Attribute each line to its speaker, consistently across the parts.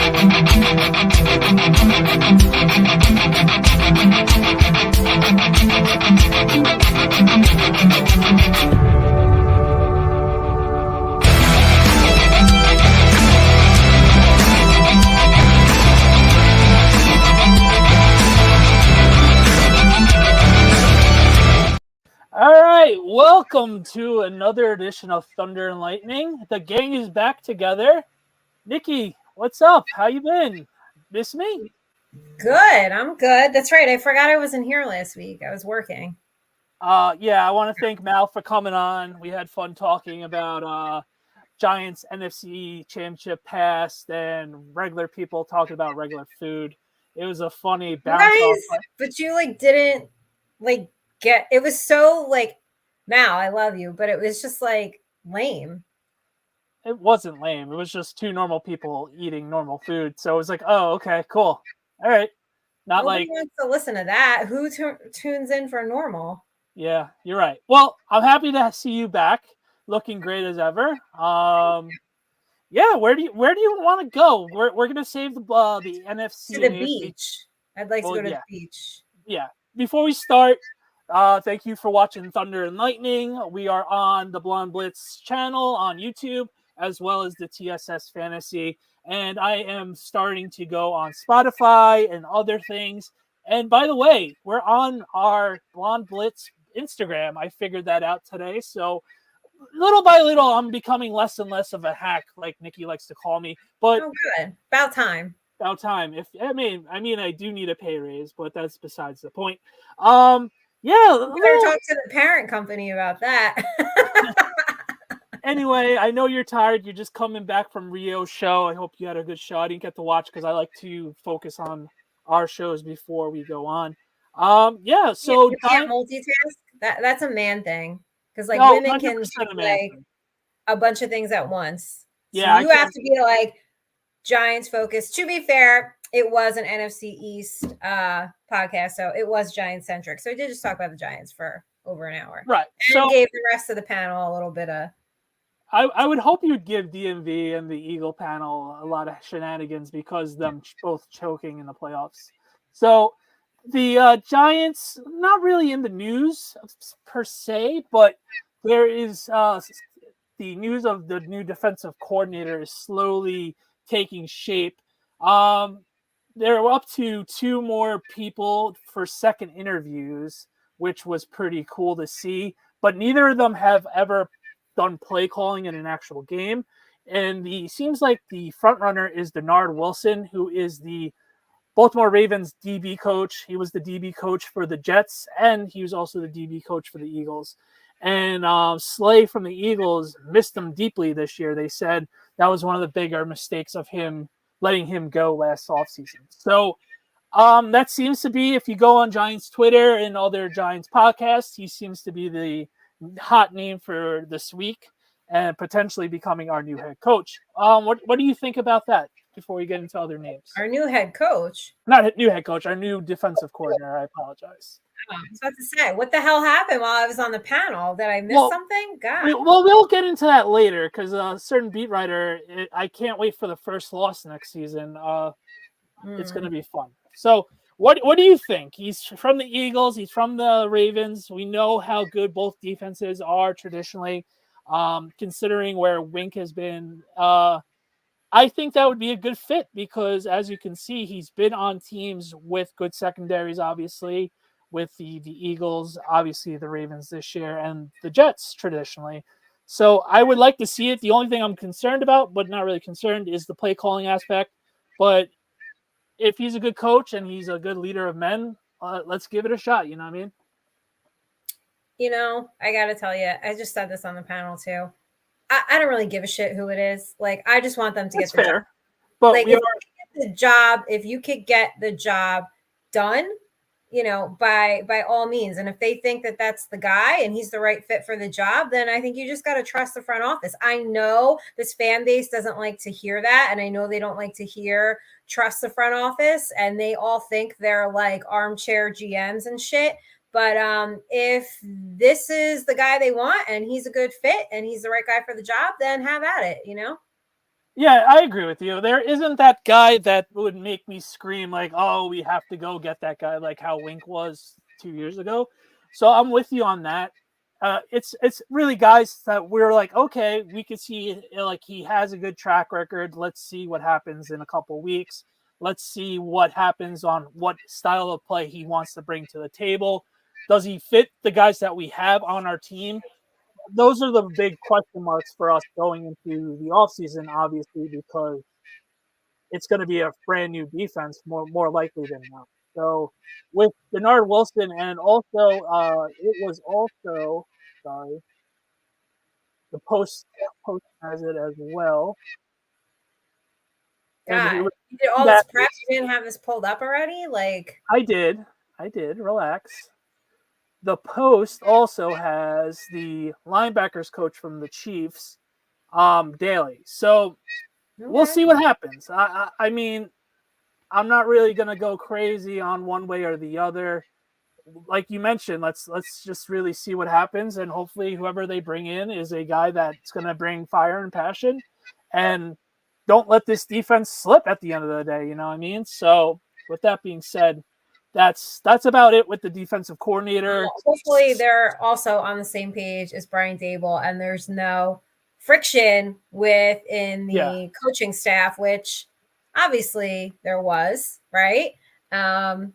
Speaker 1: All right, welcome to another edition of Thunder and Lightning. The gang is back together. Nikki, what's up? How you been? Miss me?
Speaker 2: Good. I'm good. That's right. I forgot I wasn't here last week. I was working.
Speaker 1: Yeah, I want to thank Mal for coming on. We had fun talking about Giants NFC Championship past and regular people talking about regular food. It was a funny bounce off.
Speaker 2: But you didn't get it was so Mal, I love you, but it was just lame.
Speaker 1: It wasn't lame. It was just two normal people eating normal food. So it was like, oh, okay, cool. All right.
Speaker 2: Nobody wants to listen to that. Who tunes in for normal?
Speaker 1: Yeah, you're right. Well, I'm happy to see you back, looking great as ever. Yeah, where do you want to go? We're gonna save the NFC
Speaker 2: to the beach. I'd like to go to the beach.
Speaker 1: Yeah. Before we start, thank you for watching Thunder and Lightning. We are on the Blonde Blitz channel on YouTube, as well as the TSS Fantasy. And I am starting to go on Spotify and other things. And by the way, we're on our Blonde Blitz Instagram. I figured that out today. So little by little, I'm becoming less and less of a hack, like Nikki likes to call me. But
Speaker 2: good. About time.
Speaker 1: About time. I do need a pay raise, but that's besides the point. Yeah,
Speaker 2: we better talk to the parent company about that.
Speaker 1: Anyway, I know you're tired. You're just coming back from Rio's show. I hope you had a good show. I didn't get to watch because I like to focus on our shows before we go on. Yeah, so
Speaker 2: you can't multitask. That's a man thing because women can do a bunch of things at once.
Speaker 1: Yeah,
Speaker 2: so you have to be Giants focused. To be fair, it was an NFC East podcast, so it was Giants centric. So we did just talk about the Giants for over an hour,
Speaker 1: right?
Speaker 2: And gave the rest of the panel a little bit of.
Speaker 1: I would hope you'd give DMV and the Eagle panel a lot of shenanigans because them both choking in the playoffs. So the Giants, not really in the news per se, but there is the news of the new defensive coordinator is slowly taking shape. They're up to 2 more people for second interviews, which was pretty cool to see. But neither of them have ever done play calling in an actual game. And seems like the front runner is Denard Wilson, who is the Baltimore Ravens DB coach. He was the DB coach for the Jets, and he was also the DB coach for the Eagles. And Slay from the Eagles missed him deeply this year. They said that was one of the bigger mistakes of him letting him go last offseason. So that seems to be, if you go on Giants Twitter and other Giants podcasts, he seems to be the hot name for this week and potentially becoming our new head coach. What do you think about that before we get into other names?
Speaker 2: Our new head coach?
Speaker 1: Not new head coach, our new defensive coordinator. I apologize.
Speaker 2: I was about to say, what the hell happened while I was on the panel? Did I miss something? God.
Speaker 1: We'll get into that later because a certain beat writer, I can't wait for the first loss next season. It's going to be fun. So what do you think? He's from the Eagles. He's from the Ravens. We know how good both defenses are traditionally, considering where Wink has been. I think that would be a good fit because, as you can see, he's been on teams with good secondaries, obviously, with the Eagles, obviously the Ravens this year, and the Jets traditionally. So I would like to see it. The only thing I'm concerned about, but not really concerned, is the play calling aspect. But if he's a good coach and he's a good leader of men, let's give it a shot. You know what I mean?
Speaker 2: I got to tell you, I just said this on the panel too. I don't really give a shit who it is. I just want them to get the job. But if you could get the job done, by all means. And if they think that that's the guy and he's the right fit for the job, then I think you just got to trust the front office. I know this fan base doesn't like to hear that. And I know they don't like to hear trust the front office. And they all think they're like armchair GMs and shit. But if this is the guy they want and he's a good fit and he's the right guy for the job, then have at it,
Speaker 1: Yeah, I agree with you. There isn't that guy that would make me scream like, "Oh, we have to go get that guy," like how Wink was 2 years ago. So I'm with you on that. It's really guys that we're like, okay, we can see like he has a good track record. Let's see what happens in a couple weeks. Let's see what happens on what style of play he wants to bring to the table. Does he fit the guys that we have on our team? Those are the big question marks for us going into the offseason, obviously, because it's going to be a brand new defense, more likely than not. So with Bernard Wilson, and also it was also sorry, the post has it as well, and it
Speaker 2: God,
Speaker 1: was
Speaker 2: you did all
Speaker 1: that
Speaker 2: this prep. You didn't have this pulled up already? Like,
Speaker 1: I did relax. The Post also has the linebackers coach from the Chiefs, Daly. So we'll
Speaker 2: okay.
Speaker 1: see what happens. I mean, I'm not really gonna go crazy on one way or the other. Like you mentioned, let's just really see what happens, and hopefully, whoever they bring in is a guy that's gonna bring fire and passion, and don't let this defense slip at the end of the day. You know what I mean? So, with that being said, that's about it with the defensive coordinator.
Speaker 2: Hopefully, they're also on the same page as Brian Dable, and there's no friction within
Speaker 1: Yeah,
Speaker 2: the coaching staff, which obviously there was, right? Um,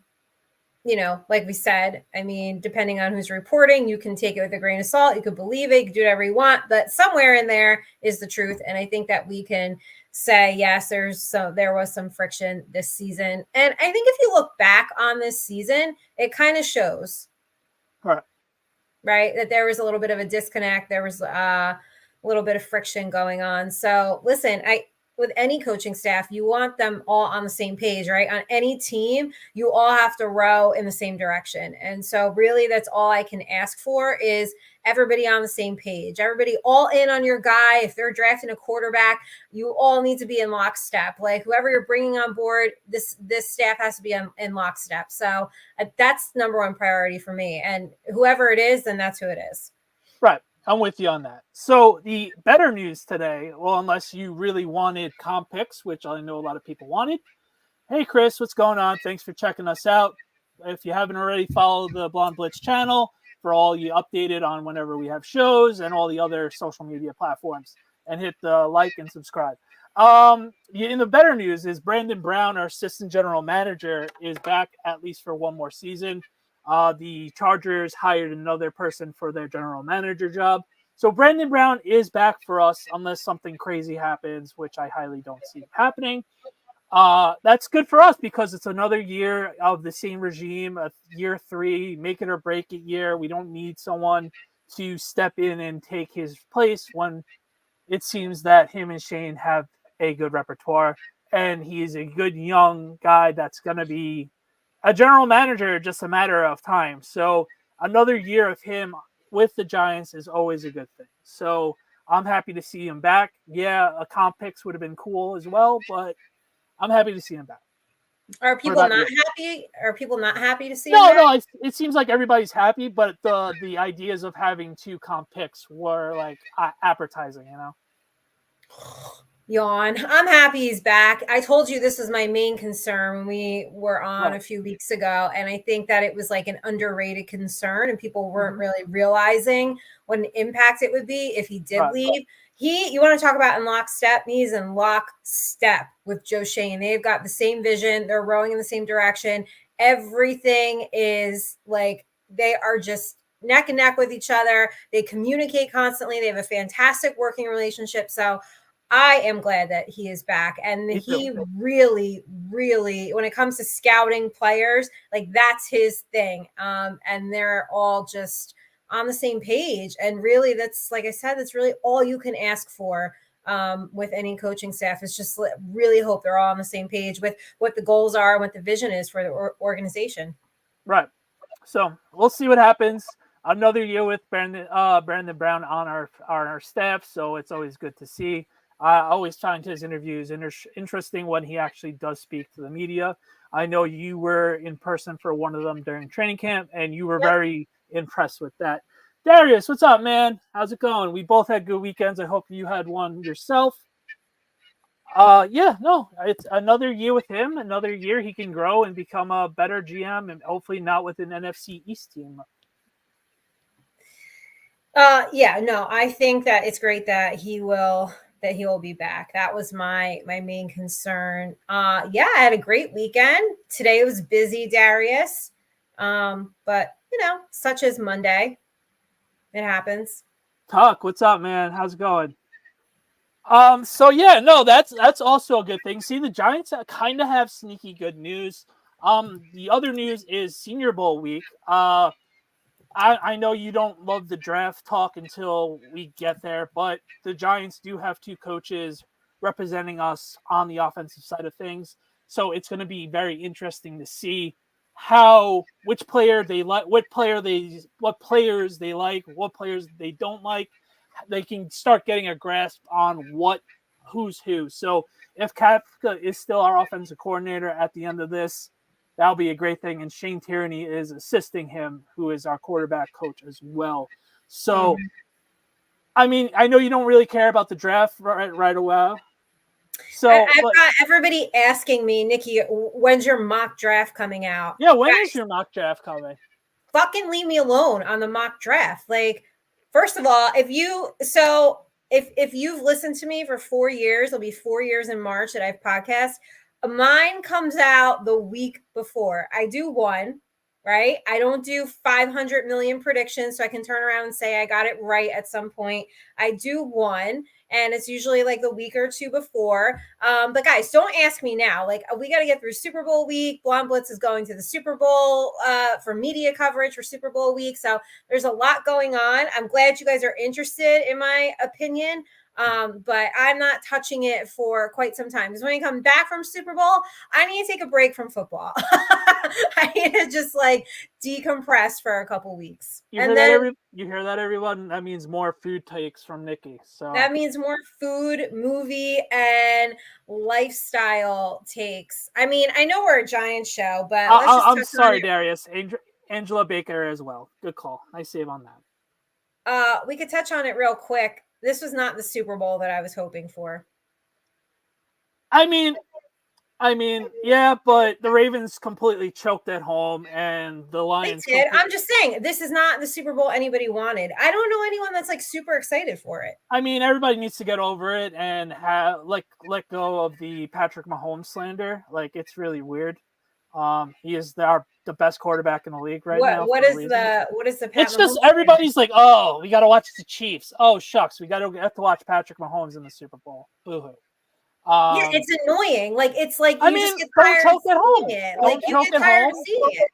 Speaker 2: like we said, I mean, depending on who's reporting, you can take it with a grain of salt. You could believe it, you can do whatever you want, but somewhere in there is the truth. And I think that we can say, yes, there was some friction this season. And I think if you look back on this season, it kind of shows,
Speaker 1: right.
Speaker 2: right, that there was a little bit of a disconnect. There was a little bit of friction going on. So listen, with any coaching staff, you want them all on the same page, right? On any team, you all have to row in the same direction. And so really that's all I can ask for is everybody on the same page, everybody all in on your guy. If they're drafting a quarterback, you all need to be in lockstep. Like whoever you're bringing on board, this staff has to be in lockstep. So that's number one priority for me. And whoever it is, then that's who it is.
Speaker 1: Right. I'm with you on that. So the better news today, well, unless you really wanted comp picks, which I know a lot of people wanted. Hey, Chris, what's going on? Thanks for checking us out. If you haven't already, follow the Blonde Blitz channel for all you updated on whenever we have shows and all the other social media platforms. And hit the like and subscribe. In the better news is Brandon Brown, our assistant general manager, is back at least for one more season. The Chargers hired another person for their general manager job. So Brandon Brown is back for us unless something crazy happens, which I highly don't see happening. That's good for us because it's another year of the same regime, a year 3, make it or break it year. We don't need someone to step in and take his place when it seems that him and Shane have a good repertoire, and he is a good young guy that's going to be a general manager just a matter of time. So another year of him with the Giants is always a good thing. So I'm happy to see him back. Yeah, a comp picks would have been cool as well, but I'm happy to see him back.
Speaker 2: Are people not happy? Are people not happy to see him back?
Speaker 1: No. It seems like everybody's happy, but the ideas of having 2 comp picks were like appetizing, you know.
Speaker 2: Yawn. I'm happy he's back. I told you this was my main concern when we were on a few weeks ago. And I think that it was like an underrated concern and people weren't really realizing what an impact it would be if he did leave. You want to talk about in lockstep? He's in lockstep with Joe Shane. They've got the same vision. They're rowing in the same direction. Everything is like they are just neck and neck with each other. They communicate constantly. They have a fantastic working relationship. So I am glad that he is back. And he really, really, when it comes to scouting players, like that's his thing. And they're all just on the same page. And really, that's, like I said, that's really all you can ask for with any coaching staff is just really hope they're all on the same page with what the goals are and what the vision is for the organization.
Speaker 1: Right. So we'll see what happens. Another year with Brandon Brown on our staff. So it's always good to see. I always find his interviews interesting when he actually does speak to the media. I know you were in person for one of them during training camp, and you were very impressed with that. Darius, what's up, man? How's it going? We both had good weekends. I hope you had one yourself. It's another year with him. Another year he can grow and become a better GM, and hopefully not with an NFC East team.
Speaker 2: I think that it's great that he will be back. That was my main concern. I had a great weekend. Today was busy, Darius. But such as Monday. It happens.
Speaker 1: Tuck, what's up, man? How's it going? That's also a good thing. See, the Giants kind of have sneaky good news. The other news is Senior Bowl week. I know you don't love the draft talk until we get there, but the Giants do have two coaches representing us on the offensive side of things. So it's going to be very interesting to see which player they like, what players they like, what players they don't like. They can start getting a grasp on who's who. So if Kafka is still our offensive coordinator at the end of this, that'll be a great thing. And Shane Tierney is assisting him, who is our quarterback coach as well. So, I mean, I know you don't really care about the draft right away. So
Speaker 2: I've got everybody asking me, Nikki, when's your mock draft coming out?
Speaker 1: Yeah, when is your mock draft coming?
Speaker 2: Fucking leave me alone on the mock draft. Like, first of all, if you've listened to me for 4 years, it'll be 4 years in March that I've podcast. Mine comes out the week before. I do one, right? I don't do 500 million predictions so I can turn around and say I got it right at some point. I do one, and it's usually like the week or two before. But guys, don't ask me now. Like, we got to get through Super Bowl week. Blonde Blitz is going to the Super Bowl for media coverage for Super Bowl week. So there's a lot going on. I'm glad you guys are interested in my opinion. But I'm not touching it for quite some time because when I come back from Super Bowl, I need to take a break from football. I need to just like decompress for a couple weeks.
Speaker 1: You hear that, everyone? That means more food takes from Nikki. So
Speaker 2: that means more food, movie, and lifestyle takes. I mean, I know we're a Giants show, but
Speaker 1: I'm sorry, Darius. Angela Baker as well. Good call. Nice save on that.
Speaker 2: We could touch on it real quick. This was not the Super Bowl that I was hoping for.
Speaker 1: I mean, yeah, but the Ravens completely choked at home, and the Lions.
Speaker 2: They did. I'm just saying, this is not the Super Bowl anybody wanted. I don't know anyone that's like super excited for it.
Speaker 1: I mean, everybody needs to get over it and let go of the Patrick Mahomes slander. Like, it's really weird. He is the best quarterback in the league right now.
Speaker 2: What is the
Speaker 1: It's just everybody's like, oh, we got to watch the Chiefs. Oh, shucks, we have to watch Patrick Mahomes in the Super Bowl. Boo-hoo.
Speaker 2: Yeah, it's annoying. Like, it's like
Speaker 1: you just get tired of seeing it.
Speaker 2: Like, you get tired of seeing it.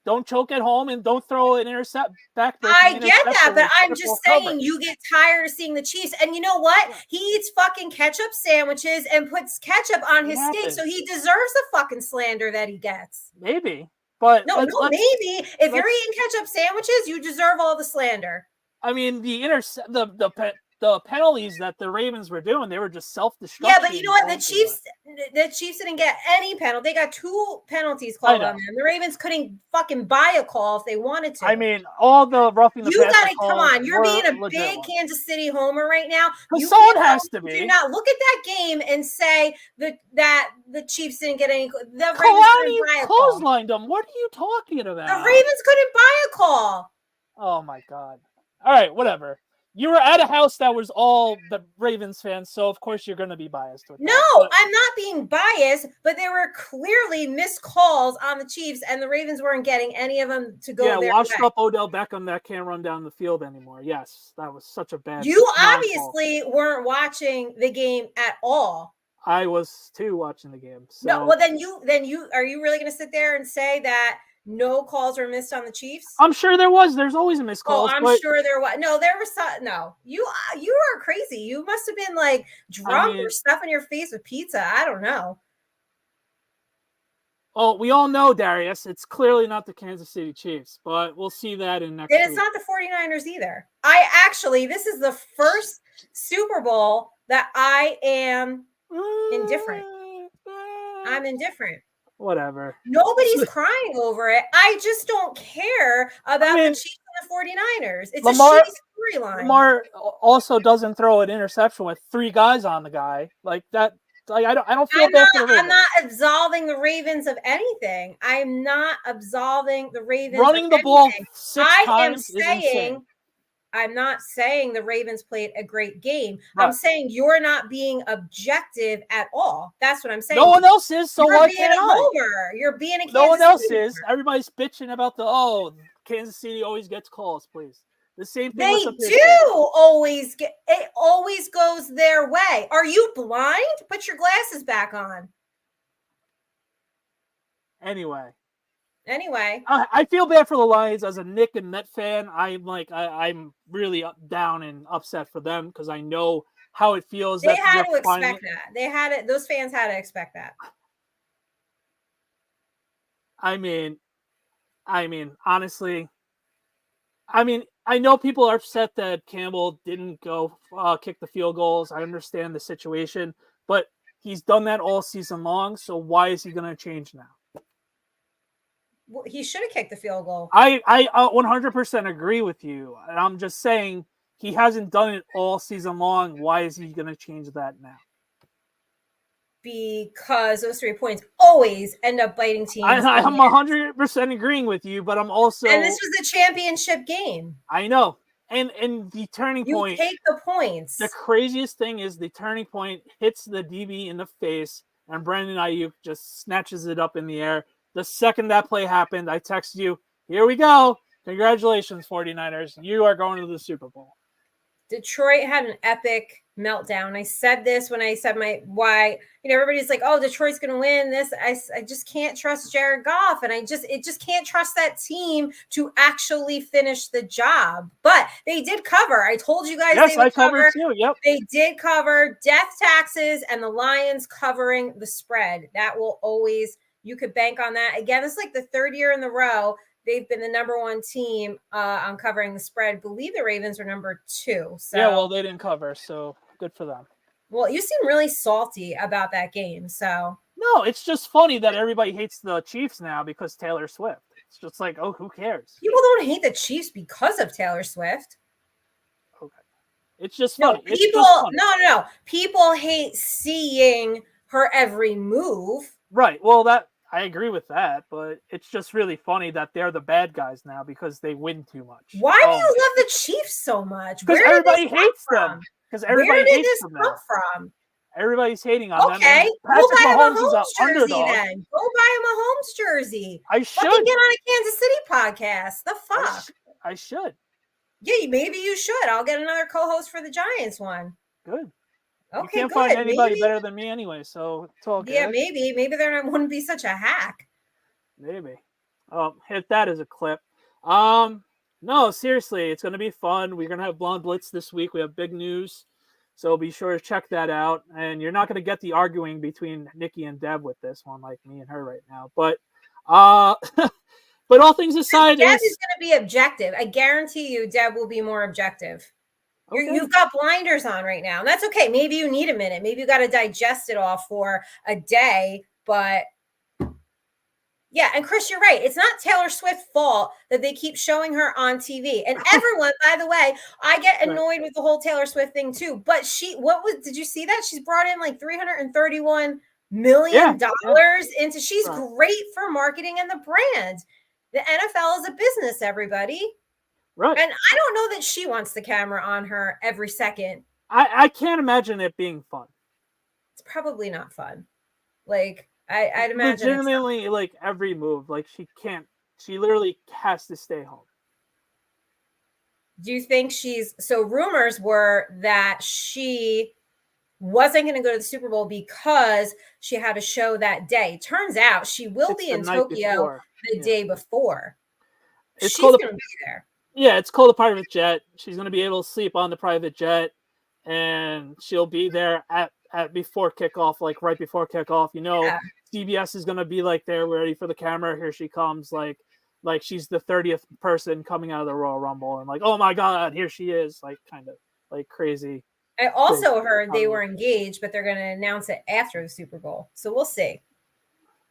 Speaker 1: Don't choke at home and don't throw an intercept back.
Speaker 2: I get that, but I'm just saying you get tired of seeing the Chiefs. And you know what? He eats fucking ketchup sandwiches and puts ketchup on his steak, so he deserves the fucking slander that he gets.
Speaker 1: Maybe, but
Speaker 2: maybe if you're eating ketchup sandwiches, you deserve all the slander.
Speaker 1: I mean, the penalties that the Ravens were doing, they were just self-destruction.
Speaker 2: Yeah, but you know what? The Chiefs didn't get any penalty. They got 2 penalties called on them. The Ravens couldn't fucking buy a call if they wanted to.
Speaker 1: I mean, all the roughing the passer calls.
Speaker 2: Come on. You're being a big Kansas City homer right now.
Speaker 1: Someone has to be.
Speaker 2: Do not look at that game and say that the Chiefs didn't get any. The Ravens
Speaker 1: Kalani clotheslined them. What are you talking about?
Speaker 2: The Ravens couldn't buy a call.
Speaker 1: Oh my God. All right, whatever. You were at a house that was all the Ravens fans, so of course you're going to be biased with that.
Speaker 2: No, I'm not being biased, but there were clearly missed calls on the Chiefs, and the Ravens weren't getting any of them to go their
Speaker 1: washed up Odell Beckham that can't run down the field anymore. Yes, that was such a bad.
Speaker 2: You obviously weren't watching the game at all.
Speaker 1: I was too watching the game. So.
Speaker 2: No, well then you are you really going to sit there and say that no calls were missed on the Chiefs?
Speaker 1: I'm sure there was. There's always a missed call.
Speaker 2: Oh, I'm sure there was. No, there was no. You are crazy. You must have been like drunk or stuffing your face with pizza. I don't know.
Speaker 1: Oh, we all know, Darius, it's clearly not the Kansas City Chiefs, but we'll see that in next week.
Speaker 2: And it's not the 49ers either. This is the first Super Bowl that I am indifferent. I'm indifferent.
Speaker 1: Whatever.
Speaker 2: Nobody's crying over it. I just don't care about the Chiefs and the 49ers. It's a shitty storyline.
Speaker 1: Lamar also doesn't throw an interception with 3 guys on the guy. Like that. Like I don't feel bad for the Ravens.
Speaker 2: I'm not absolving the Ravens of anything. I'm not absolving the Ravens
Speaker 1: running
Speaker 2: of
Speaker 1: the ball
Speaker 2: anything.
Speaker 1: 6 times is insane.
Speaker 2: I'm not saying the Ravens played a great game.
Speaker 1: Right.
Speaker 2: I'm saying you're not being objective at all. That's what I'm saying.
Speaker 1: No one else is, so why can't I?
Speaker 2: Homer. You're being a Kansas
Speaker 1: No one else
Speaker 2: City
Speaker 1: is. Everybody's bitching about Kansas City always gets calls, please. The same thing
Speaker 2: they do always get it, always goes their way. Are you blind? Put your glasses back on.
Speaker 1: Anyway,
Speaker 2: I
Speaker 1: feel bad for the Lions as a Nick and Met fan. I'm really down and upset for them because I know how it feels.
Speaker 2: They had to expect that. They had it. Those fans had to expect that.
Speaker 1: I mean, honestly, I know people are upset that Campbell didn't go kick the field goals. I understand the situation, but he's done that all season long. So why is he going to change now?
Speaker 2: Well, he should have kicked the field goal.
Speaker 1: I 100% agree with you. And I'm just saying he hasn't done it all season long. Why is he going to change that now?
Speaker 2: Because those 3 points always end up biting teams.
Speaker 1: I'm 100% agreeing with you, but I'm also...
Speaker 2: And this was a championship game.
Speaker 1: I know. And the turning point...
Speaker 2: You take the points.
Speaker 1: The craziest thing is the turning point hits the DB in the face, and Brandon Ayuk just snatches it up in the air. The second that play happened, I text you, here we go. Congratulations, 49ers. You are going to the Super Bowl.
Speaker 2: Detroit had an epic meltdown. I said this when I said everybody's like, oh, Detroit's going to win this. I just can't trust Jared Goff. And it just can't trust that team to actually finish the job. But they did cover. I told you guys they would cover.
Speaker 1: Too. Yep.
Speaker 2: They did cover death taxes and the Lions covering the spread. That will always, you could bank on that. Again, it's like the third year in the row. They've been the number one team on covering the spread. I believe the Ravens are number 2. So
Speaker 1: yeah, well, they didn't cover, so good for them.
Speaker 2: Well, you seem really salty about that game. So
Speaker 1: no, it's just funny that everybody hates the Chiefs now because Taylor Swift. It's just like, oh, who cares?
Speaker 2: People don't hate the Chiefs because of Taylor Swift.
Speaker 1: Okay, it's just funny.
Speaker 2: No. People hate seeing her every move.
Speaker 1: Right. Well, that. I agree with that, but it's just really funny that they're the bad guys now because they win too much.
Speaker 2: Why do you love the Chiefs so much?
Speaker 1: Because everybody hates them. Because everybody hates them. Where did this come
Speaker 2: from?
Speaker 1: Everybody's hating on them.
Speaker 2: Okay, go buy him a Mahomes jersey then. Go buy him a Mahomes jersey.
Speaker 1: I should.
Speaker 2: Fucking get on a Kansas City podcast. The fuck?
Speaker 1: I should.
Speaker 2: Yeah, maybe you should. I'll get another co-host for the Giants one.
Speaker 1: Good.
Speaker 2: Okay,
Speaker 1: you can't find anybody better than me anyway, so it's all good.
Speaker 2: Yeah, maybe there wouldn't be such a hack.
Speaker 1: Maybe. Hit that as a clip. No, seriously, it's going to be fun. We're going to have Blonde Blitz this week. We have big news, so be sure to check that out. And you're not going to get the arguing between Nikki and Deb with this one, like me and her right now. But, but all things aside,
Speaker 2: Deb is going to be objective. I guarantee you, Deb will be more objective. Okay. You've got blinders on right now. And that's okay. Maybe you need a minute. Maybe you got to digest it all for a day. But yeah, and Chris, you're right. It's not Taylor Swift's fault that they keep showing her on TV. And everyone, by the way, I get annoyed with the whole Taylor Swift thing too. But did you see that? She's brought in like $331 million into, she's great for marketing and the brand. The NFL is a business, everybody.
Speaker 1: Right.
Speaker 2: And I don't know that she wants the camera on her every second.
Speaker 1: I can't imagine it being fun.
Speaker 2: It's probably not fun. Like, I'd imagine
Speaker 1: legitimately, like every move, like she literally has to stay home.
Speaker 2: Do you think so rumors were that she wasn't going to go to the Super Bowl because she had a show that day. Turns out she will be in Tokyo the day before. She's going to be there.
Speaker 1: Yeah, it's called a private jet. She's going to be able to sleep on the private jet, and she'll be there at before kickoff, like right before kickoff. You know, CBS is going to be like there, ready for the camera. Here she comes, like she's the 30th person coming out of the Royal Rumble, and like, oh my God, here she is, like kind of like crazy.
Speaker 2: I also heard they were engaged, but they're going to announce it after the Super Bowl, so we'll see.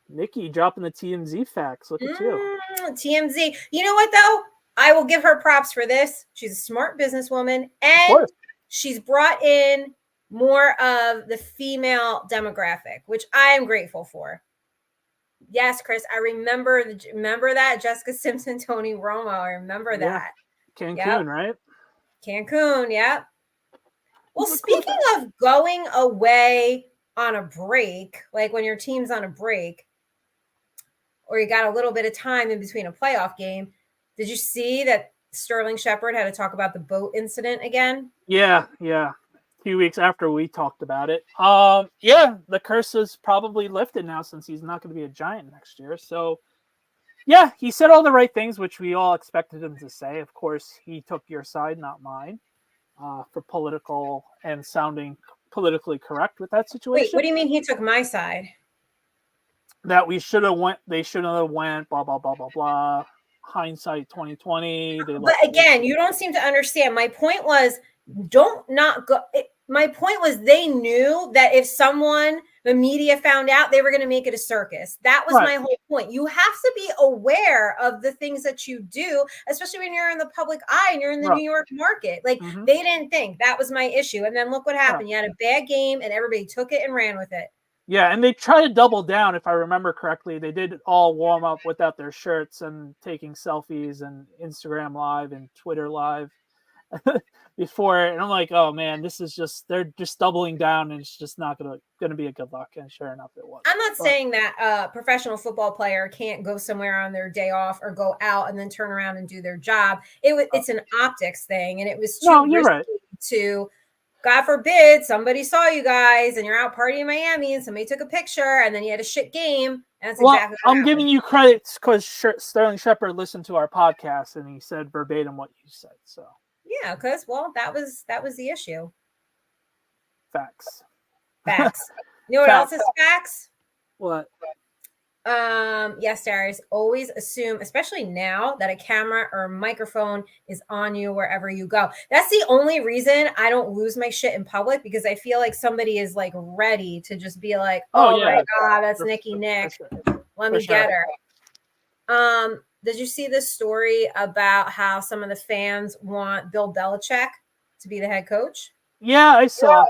Speaker 1: Nikki dropping the TMZ facts. Look at you.
Speaker 2: TMZ. You know what though? I will give her props for this. She's a smart businesswoman, and she's brought in more of the female demographic, which I am grateful for. Yes, Chris, I remember that Jessica Simpson, Toney Romo. I remember that.
Speaker 1: Cancun, right?
Speaker 2: Cancun, yep. Well, speaking of going away on a break, like when your team's on a break, or you got a little bit of time in between a playoff game, did you see that Sterling Shepard had to talk about the boat incident again?
Speaker 1: Yeah. A few weeks after we talked about it. The curse is probably lifted now since he's not going to be a Giant next year. So, yeah, he said all the right things, which we all expected him to say. Of course, he took your side, not mine, for political and sounding politically correct with that situation.
Speaker 2: Wait, what do you mean he took my side?
Speaker 1: That they shouldn't have went, blah, blah, blah, blah, blah. Hindsight 2020.
Speaker 2: But again, you don't seem to understand. My point was, my point was they knew that if the media found out, they were going to make it a circus. That was my whole point. You have to be aware of the things that you do, especially when you're in the public eye and you're in the New York market. Like they didn't think. That was my issue. And then look what happened. You had a bad game and everybody took it and ran with it.
Speaker 1: Yeah, and they tried to double down, if I remember correctly. They did all warm up without their shirts and taking selfies and Instagram Live and Twitter Live before. And I'm like, oh man, they're just doubling down, and it's just not gonna be a good look. And sure enough, it was.
Speaker 2: I'm not saying that a professional football player can't go somewhere on their day off or go out and then turn around and do their job. It's an optics thing, and it was too risky to. God forbid somebody saw you guys and you're out partying in Miami and somebody took a picture and then you had a shit game. And that's exactly what
Speaker 1: I'm giving you credit because Sterling Shepard listened to our podcast and he said verbatim what you said. So
Speaker 2: yeah, because that was the issue.
Speaker 1: Facts.
Speaker 2: You know what else is facts?
Speaker 1: What?
Speaker 2: Yes, Darius, always assume, especially now, that a camera or a microphone is on you wherever you go. That's the only reason I don't lose my shit in public, because I feel like somebody is like ready to just be like, oh my God, that's Nikki Nick. Let me get her. Did you see this story about how some of the fans want Bill Belichick to be the head coach?
Speaker 1: Yeah, I saw.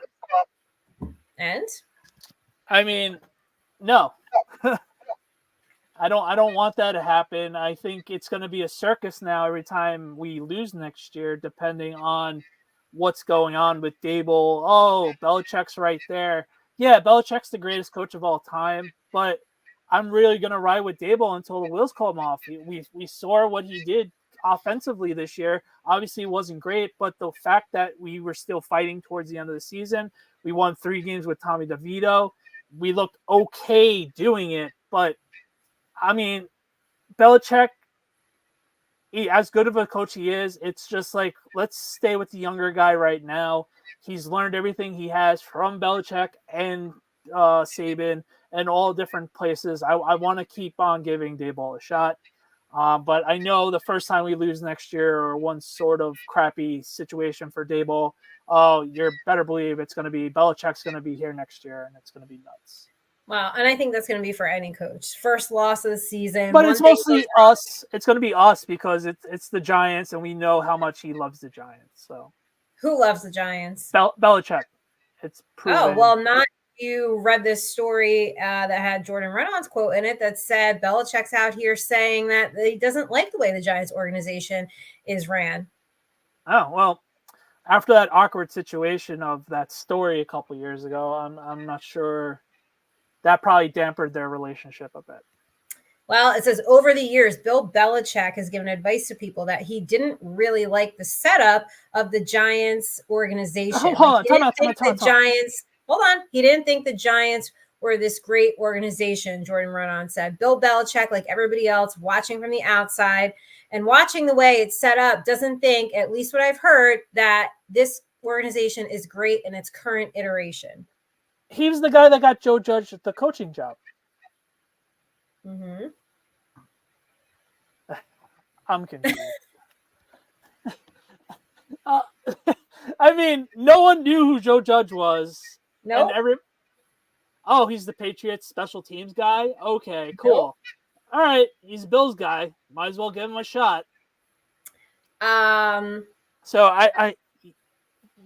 Speaker 2: And?
Speaker 1: I mean, no. I don't want that to happen. I think it's going to be a circus now every time we lose next year, depending on what's going on with Dable. Oh, Belichick's right there. Yeah, Belichick's the greatest coach of all time, but I'm really going to ride with Dable until the wheels come off. We saw what he did offensively this year. Obviously, it wasn't great, but the fact that we were still fighting towards the end of the season, we won 3 games with Tommy DeVito. We looked okay doing it, but I mean, Belichick, as good of a coach he is, it's just like, let's stay with the younger guy right now. He's learned everything he has from Belichick and Saban and all different places. I want to keep on giving Daboll a shot. But I know the first time we lose next year or one sort of crappy situation for Daboll, you better believe it's going to be Belichick's going to be here next year, and it's going to be nuts.
Speaker 2: Wow, and I think that's going to be for any coach. First loss of the season.
Speaker 1: But it's mostly us. It's going to be us because it's the Giants, and we know how much he loves the Giants. So,
Speaker 2: who loves the Giants?
Speaker 1: Belichick. It's proven.
Speaker 2: Oh, well, not you read this story that had Jordan Reynolds' quote in it that said Belichick's out here saying that he doesn't like the way the Giants organization is ran.
Speaker 1: Oh, well, after that awkward situation of that story a couple years ago, I'm not sure. That probably dampened their relationship a bit.
Speaker 2: Well, it says over the years, Bill Belichick has given advice to people that he didn't really like the setup of the Giants organization.
Speaker 1: Hold on.
Speaker 2: He didn't think the Giants were this great organization, Jordan Reynolds said. Bill Belichick, like everybody else, watching from the outside and watching the way it's set up, doesn't think, at least what I've heard, that this organization is great in its current iteration.
Speaker 1: He was the guy that got Joe Judge the coaching job.
Speaker 2: Mm-hmm.
Speaker 1: I'm confused. I mean, no one knew who Joe Judge was.
Speaker 2: No.
Speaker 1: Nope. He's the Patriots special teams guy? Okay, cool. Nope. All right, he's Bill's guy. Might as well give him a shot.
Speaker 2: So
Speaker 1: I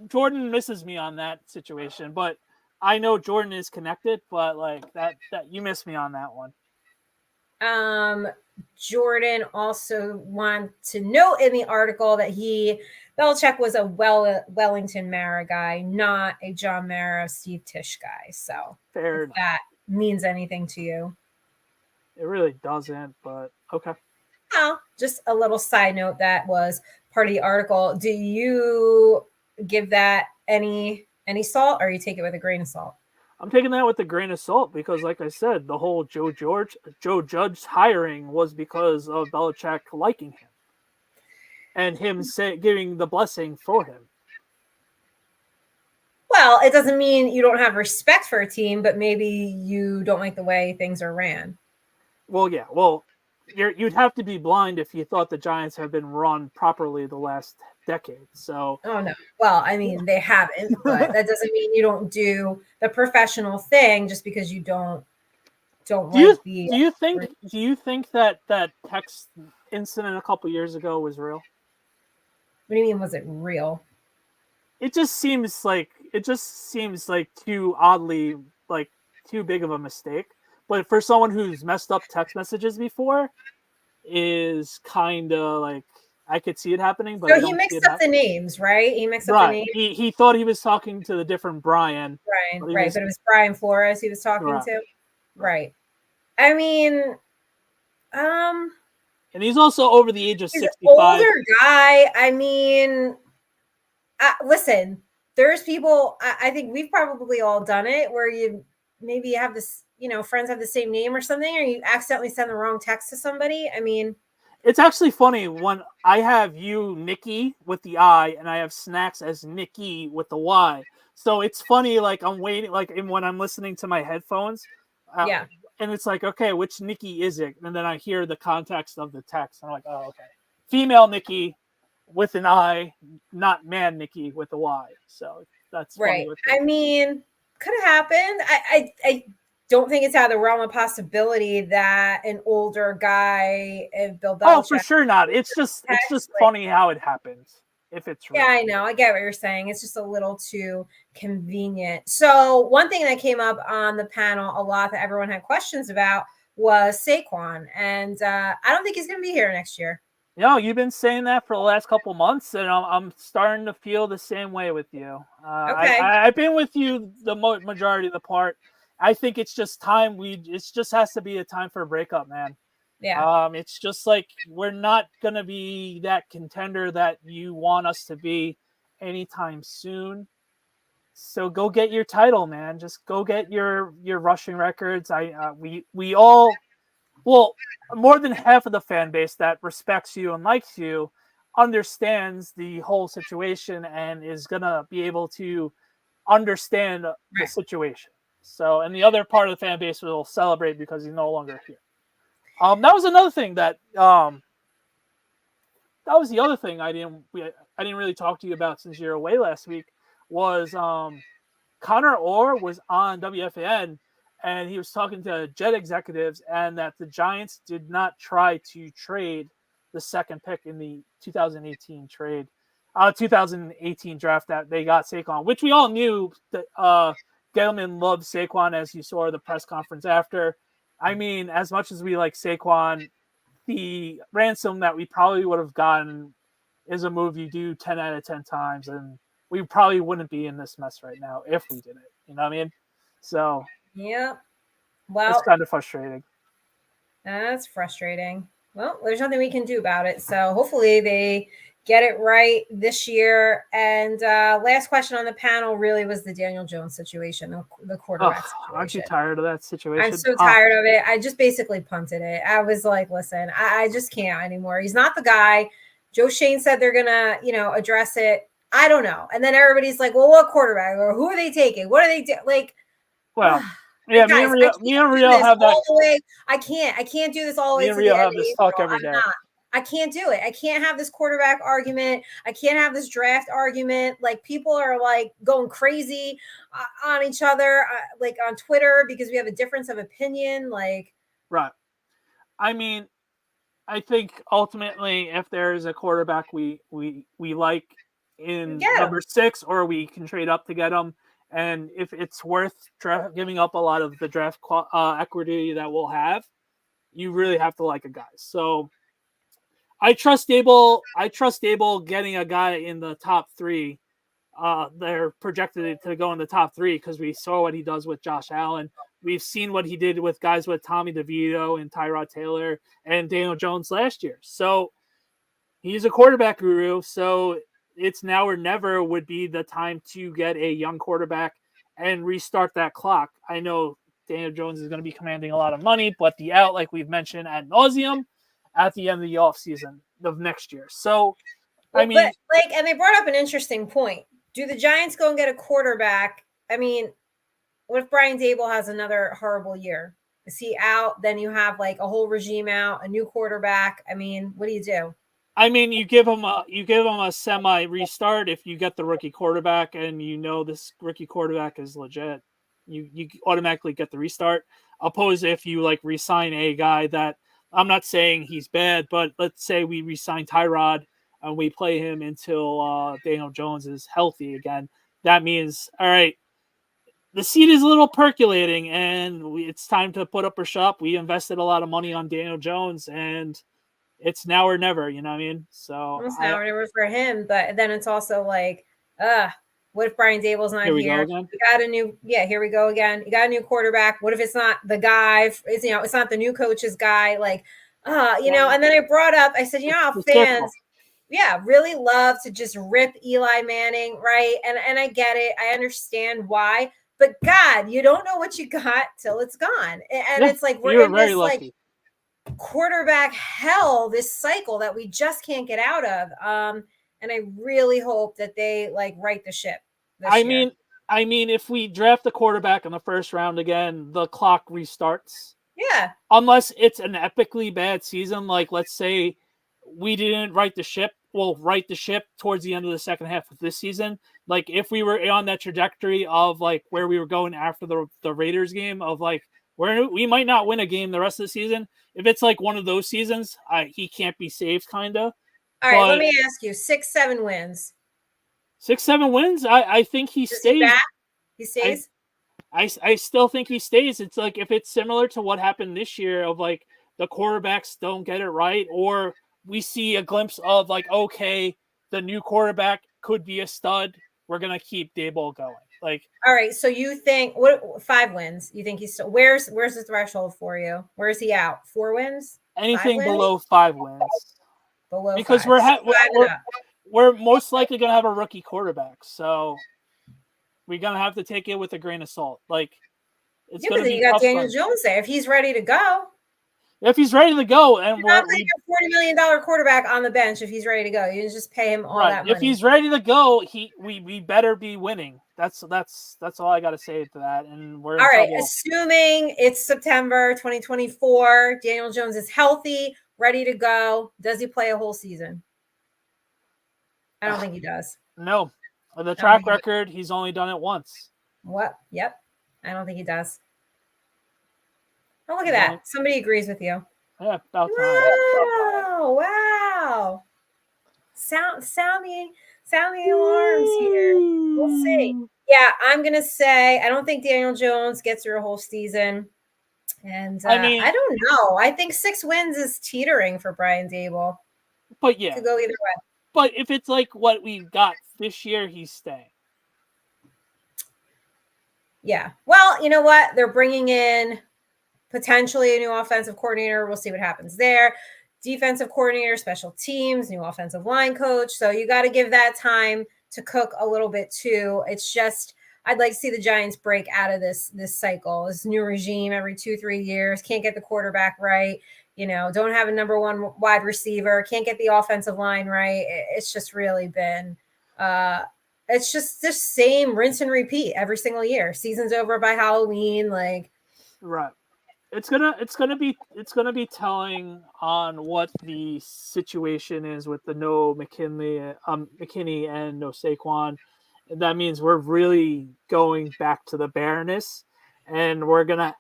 Speaker 1: Jordan misses me on that situation, but I know Jordan is connected, but like that you missed me on that one.
Speaker 2: Jordan also wanted to note in the article that Belichick was a Wellington Mara guy, not a John Mara, Steve Tisch guy. So
Speaker 1: fair
Speaker 2: if
Speaker 1: enough.
Speaker 2: that means anything to you.
Speaker 1: It really doesn't, but okay.
Speaker 2: Well, just a little side note that was part of the article. Do you give that any salt, or you take it with a grain of salt?
Speaker 1: I'm taking that with a grain of salt because, like I said, the whole Joe Judge hiring was because of Belichick liking him and him giving the blessing for him.
Speaker 2: Well, it doesn't mean you don't have respect for a team, but maybe you don't like the way things are ran.
Speaker 1: Well, yeah. Well, you'd have to be blind if you thought the Giants have been run properly the last decade. So,
Speaker 2: oh no. Well, I mean, they haven't, but that doesn't mean you don't do the professional thing just because you don't
Speaker 1: do you think that text incident a couple years ago was real?
Speaker 2: What do you mean? Was it real?
Speaker 1: It just seems like too big of a mistake. But for someone who's messed up text messages before, is kind of like I could see it happening. But
Speaker 2: so he mixed up the names, right? He mixed up the names.
Speaker 1: He thought he was talking to the different Brian.
Speaker 2: But it was Brian Flores he was talking to. Right. I mean,
Speaker 1: and he's also over the age of 65.
Speaker 2: Older guy. I mean, listen, there's people. I think we've probably all done it where you maybe have this, friends have the same name or something, or you accidentally send the wrong text to somebody. I mean,
Speaker 1: it's actually funny when I have you, Nikki, with the I, and I have Snacks as Nikki with the Y. So it's funny, like I'm waiting, like when I'm listening to my headphones.
Speaker 2: Yeah.
Speaker 1: And it's like, okay, which Nikki is it? And then I hear the context of the text. And I'm like, oh, okay. Female Nikki with an I, not man Nikki with a Y. So that's
Speaker 2: right. I mean, could have happened. I don't think it's out of the realm of possibility that an older guy, Bill Belichick.
Speaker 1: Oh, for sure not. It's just funny how it happens. If it's real.
Speaker 2: Yeah, I know. I get what you're saying. It's just a little too convenient. So one thing that came up on the panel a lot that everyone had questions about was Saquon. And I don't think he's going to be here next year.
Speaker 1: No, you've been saying that for the last couple months, and I'm starting to feel the same way with you. Okay. I've been with you the majority of the part. I think it's just time. It just has to be a time for a breakup, man.
Speaker 2: Yeah.
Speaker 1: It's just like we're not gonna be that contender that you want us to be anytime soon. So go get your title, man. Just go get your rushing records. We all, well, more than half of the fan base that respects you and likes you understands the whole situation and is gonna be able to understand the situation. So, and the other part of the fan base will celebrate because he's no longer here. That was another thing that was the other thing I didn't really talk to you about since you're away last week was Connor Orr was on WFAN and he was talking to Jet executives and that the Giants did not try to trade the second pick in the 2018 draft that they got Saquon, which we all knew that Gettleman loved Saquon, as you saw the press conference after. I mean, as much as we like Saquon, the ransom that we probably would have gotten is a move you do 10 out of 10 times, and we probably wouldn't be in this mess right now if we did it. You know what I mean? So,
Speaker 2: yeah. Well,
Speaker 1: it's kind of frustrating.
Speaker 2: That's frustrating. Well, there's nothing we can do about it. So hopefully they get it right this year. And last question on the panel really was the Daniel Jones situation, the quarterback situation.
Speaker 1: Aren't you tired of that situation?
Speaker 2: I'm so tired of it. I just basically punted it. I was like, listen, I just can't anymore. He's not the guy. Joe Shane said they're going to, address it. I don't know. And then everybody's like, well, what quarterback? Or who are they taking? What are they doing? Like,
Speaker 1: well, yeah,
Speaker 2: guys,
Speaker 1: me and Rio have that.
Speaker 2: All the way. I can't do this all the way.
Speaker 1: Me and Rio have this talk every day.
Speaker 2: I can't do it. I can't have this quarterback argument. I can't have this draft argument. Like people are like going crazy on each other, like on Twitter because we have a difference of opinion. Like,
Speaker 1: right. I mean, I think ultimately, if there is a quarterback we like, in number 6, or we can trade up to get him. And if it's worth giving up a lot of the draft equity that we'll have, you really have to like a guy. So I trust Dable. Getting a guy in the top 3. They're projected to go in the top 3 because we saw what he does with Josh Allen. We've seen what he did with guys with Tommy DeVito and Tyrod Taylor and Daniel Jones last year. So he's a quarterback guru. So it's now or never would be the time to get a young quarterback and restart that clock. I know Daniel Jones is going to be commanding a lot of money, but the out, like we've mentioned ad nauseum, at the end of the offseason of next year. So,
Speaker 2: and they brought up an interesting point. Do the Giants go and get a quarterback? I mean, what if Brian Dable has another horrible year? Is he out? Then you have like a whole regime out, a new quarterback. I mean, what do you do?
Speaker 1: I mean, you give him a semi restart if you get the rookie quarterback and you know this rookie quarterback is legit. You automatically get the restart. Opposed if you like re-sign a guy that, I'm not saying he's bad, but let's say we re-sign Tyrod and we play him until Daniel Jones is healthy again. That means, all right, the seed is a little percolating and it's time to put up or shop. We invested a lot of money on Daniel Jones and it's now or never, you know what I mean? So
Speaker 2: it's now or never for him, but then it's also like, what if Brian Dable's not here? We got a new, here we go again. You got a new quarterback. What if it's not the guy? It's not the new coach's guy. Like, and then I brought up, I said, how fans, really love to just rip Eli Manning, right? And I get it. I understand why. But God, you don't know what you got till it's gone. And it's like we're in this like quarterback hell, this cycle that we just can't get out of. And I really hope that they like right the ship. I
Speaker 1: mean, if we draft the quarterback in the first round again, the clock restarts.
Speaker 2: Yeah.
Speaker 1: Unless it's an epically bad season, like let's say we didn't right the ship. We'll right the ship towards the end of the second half of this season. Like if we were on that trajectory of like where we were going after the Raiders game of like where we might not win a game the rest of the season. If it's like one of those seasons, he can't be saved, kind of.
Speaker 2: All right, let me ask you: 6-7 wins.
Speaker 1: 6-7 wins. I think he stays.
Speaker 2: He stays.
Speaker 1: I still think he stays. It's like if it's similar to what happened this year of like the quarterbacks don't get it right, or we see a glimpse of like, okay, the new quarterback could be a stud. We're gonna keep Daboll going. Like,
Speaker 2: all right. So you think 5 wins? You think he's still where's the threshold for you? Where is he out? 4 wins?
Speaker 1: Anything below 5 wins.
Speaker 2: Below
Speaker 1: because
Speaker 2: 5.
Speaker 1: we're most likely gonna have a rookie quarterback, so we're gonna have to take it with a grain of salt. Like,
Speaker 2: it's gonna be. You got Daniel Jones there. If he's ready to go.
Speaker 1: If he's ready to go, and
Speaker 2: we're $40 million quarterback on the bench, if he's ready to go, you just pay him all that money.
Speaker 1: If he's ready to go, we better be winning. That's all I got to say to that. And we're
Speaker 2: all right. Assuming it's September 2024, Daniel Jones is healthy, ready to go. Does he play a whole season? I don't think he does.
Speaker 1: No, the track record, he's only done it once.
Speaker 2: What? Yep, I don't think he does. Oh, look at that. Somebody agrees with you.
Speaker 1: Yeah, about time.
Speaker 2: Wow. Sound the alarms here. We'll see. Yeah, I'm going to say I don't think Daniel Jones gets through a whole season. And I don't know. I think 6 wins is teetering for Brian Dable.
Speaker 1: But yeah.
Speaker 2: To go either way.
Speaker 1: But if it's like what we got this year, he's staying.
Speaker 2: Yeah. Well, you know what? They're bringing in potentially a new offensive coordinator. We'll see what happens there. Defensive coordinator, special teams, new offensive line coach. So you got to give that time to cook a little bit too. It's just, I'd like to see the Giants break out of this cycle, this new regime every 2-3 years. Can't get the quarterback right. Don't have a number 1 wide receiver. Can't get the offensive line right. It's just really been, it's just the same rinse and repeat every single year. Season's over by Halloween. Like,
Speaker 1: right. It's gonna be telling on what the situation is with the no McKinney and no Saquon. And that means we're really going back to the bareness, and we're gonna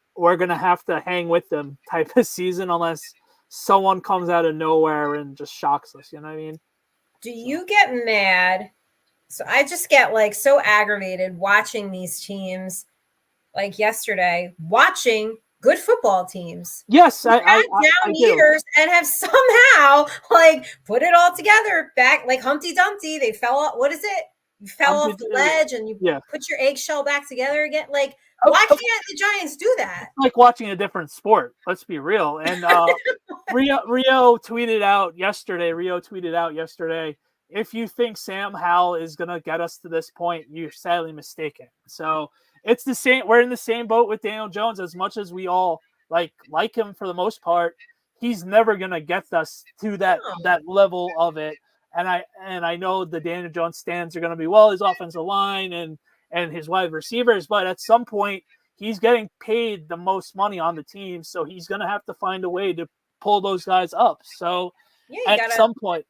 Speaker 1: have to hang with them type of season unless someone comes out of nowhere and just shocks us. You know what I mean?
Speaker 2: Do you get mad So I just get like so aggravated watching these teams, like yesterday, watching good football teams.
Speaker 1: Yes,
Speaker 2: I
Speaker 1: I
Speaker 2: down
Speaker 1: do.
Speaker 2: years and have somehow like put it all together back like Humpty Dumpty. They fell off. What is it? You fell off the ledge and you put your eggshell back together again. Like, why can't the Giants do that?
Speaker 1: It's like watching a different sport. Let's be real. And Rio tweeted out yesterday. If you think Sam Howell is gonna get us to this point, you're sadly mistaken. So it's the same. We're in the same boat with Daniel Jones. As much as we all like him for the most part, he's never gonna get us to that level of it. And I know the Daniel Jones stands are gonna be his offensive line and his wide receivers, but at some point he's getting paid the most money on the team, so he's gonna have to find a way to pull those guys up. So at some point.